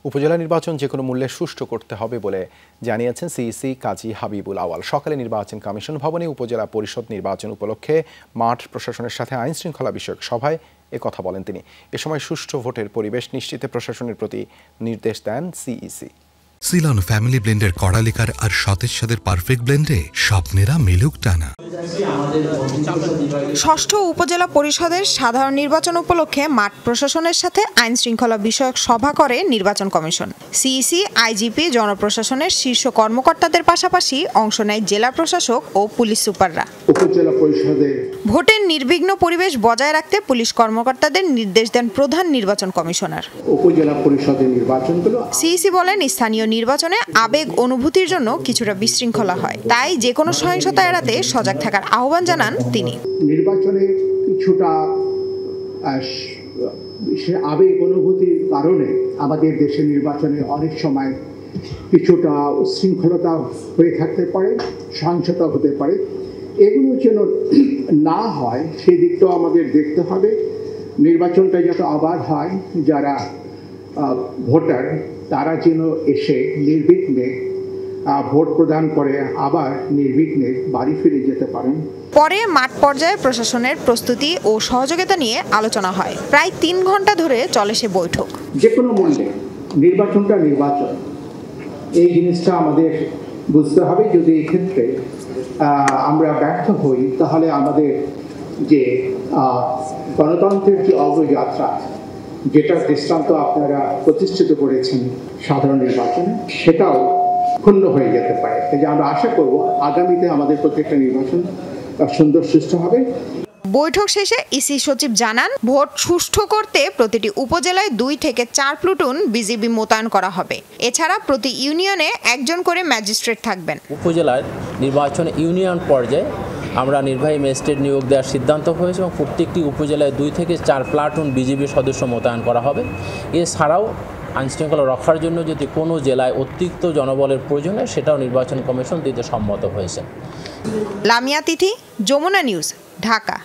উপজেলা নির্বাচন যে কোনো মূল্যে সুষ্ঠু করতে হবে বলে জানিয়েছেন সিইসি কাজী হাবিবুল আওয়াল। সকালে নির্বাচন কমিশন ভবনে উপজেলা পরিষদ নির্বাচন উপলক্ষে মাঠ প্রশাসনের সাথে আইন শৃঙ্খলা বিষয়ক সভায় কথা বলেন তিনি। এ সময় সুষ্ঠু ভোটের পরিবেশ নিশ্চিতে প্রশাসনের প্রতি নির্দেশ দেন সিইসি। সিলন ফ্যামিলি ব্লেন্ডের কড়ালিকার আর সতেজ স্বাদের পারফেক্ট ব্লেন্ডে স্বপ্নেরা মেলুক টানা। ষষ্ঠ উপজেলা পরিষদের সাধারণ নির্বাচন উপলক্ষে মাঠ প্রশাসনের সাথে আইন শৃঙ্খলা বিষয়ক সভা করে নির্বাচন কমিশন। সিইসি, আইজিপি, জনপ্রশাসনের শীর্ষ কর্মকর্তাদের পাশাপাশি অংশ নেয় জেলা প্রশাসক ও পুলিশ সুপাররা। উপজেলা পরিষদে ভোটের নির্বিঘ্ন পরিবেশ বজায় রাখতে পুলিশ কর্মকর্তাদের নির্দেশ দেন প্রধান নির্বাচন কমিশনার। উপজেলা পরিষদের নির্বাচনগুলো সিইসি বলেন, স্থানীয় নির্বাচনে আবেগ অনুভূতির জন্য কিছুটা বিশৃঙ্খলা হয়, তাই যে কোনো সহিংসতা এড়াতে সজাগ থাকার আহ্বান জানান তিনি। নির্বাচনে কিছুটা আবেগ অনুভূতির কারণে আমাদের দেশের নির্বাচনে অনেক সময় কিছুটা উচ্ছৃঙ্খলতা হয়ে থাকতে পারে, সহিংসতা হতে পারে। এগুলো যেন না হয় সেদিকটাও আমাদের দেখতে হবে। নির্বাচনটা যাতে আবার হয়, যারা ভোটার তারা যেন এসে নির্বিঘ্নে ভোট প্রদান করে আবার নির্বিঘ্নে বাড়ি ফিরে যেতে পারেন। পরে মাঠ পর্যায়ে প্রশাসনের প্রস্তুতি ও সহযোগিতা নিয়ে আলোচনা হয়। প্রায় 3 ঘন্টা ধরে চলে সে বৈঠক। যে কোনো মূল্যে নির্বাচনটা নির্বাচন, এই জিনিসটা আমাদের বুঝতে হবে। যদি এই ক্ষেত্রে আমরা ব্যর্থ হই তাহলে আমাদের যে গণতন্ত্রের যে অগ্রযাত্রা, যেটা দৃষ্টান্ত আপনারা প্রতিষ্ঠিত করেছেন সাধারণ নির্বাচনে, সেটাও ক্ষুণ্ণ হয়ে যেতে পারে। যে আমরা আশা করব আগামীতে আমাদের প্রত্যেকটা নির্বাচন সুন্দর সুষ্ঠু হবে। বৈঠক শেষে ইসি সচিব জানান, ভোট সুষ্ঠু করতে প্রতিটি উপজেলায় 2 থেকে 4 প্লুটুন বিজিবি মোতায়েন করা হবে। এছাড়া প্রতি ইউনিয়নে 1 জন করে ম্যাজিস্ট্রেট থাকবেন। উপজেলার নির্বাচনে ইউনিয়ন পর্যায়ে আমরা নির্বাহী ম্যাজিস্ট্রেট নিয়োগ দেওয়ার সিদ্ধান্ত হয়েছে এবং প্রত্যেকটি উপজেলায় 2 থেকে 4 প্লাটুন বিজিবি সদস্য মোতায়েন করা হবে। এছাড়াও আইনশৃঙ্খলা রক্ষার জন্য যদি কোনো জেলায় অতিরিক্ত জনবলের প্রয়োজন হয় সেটাও নির্বাচন কমিশন দিতে সম্মত হয়েছে। লামিয়া তিথি, যমুনা নিউজ, ঢাকা।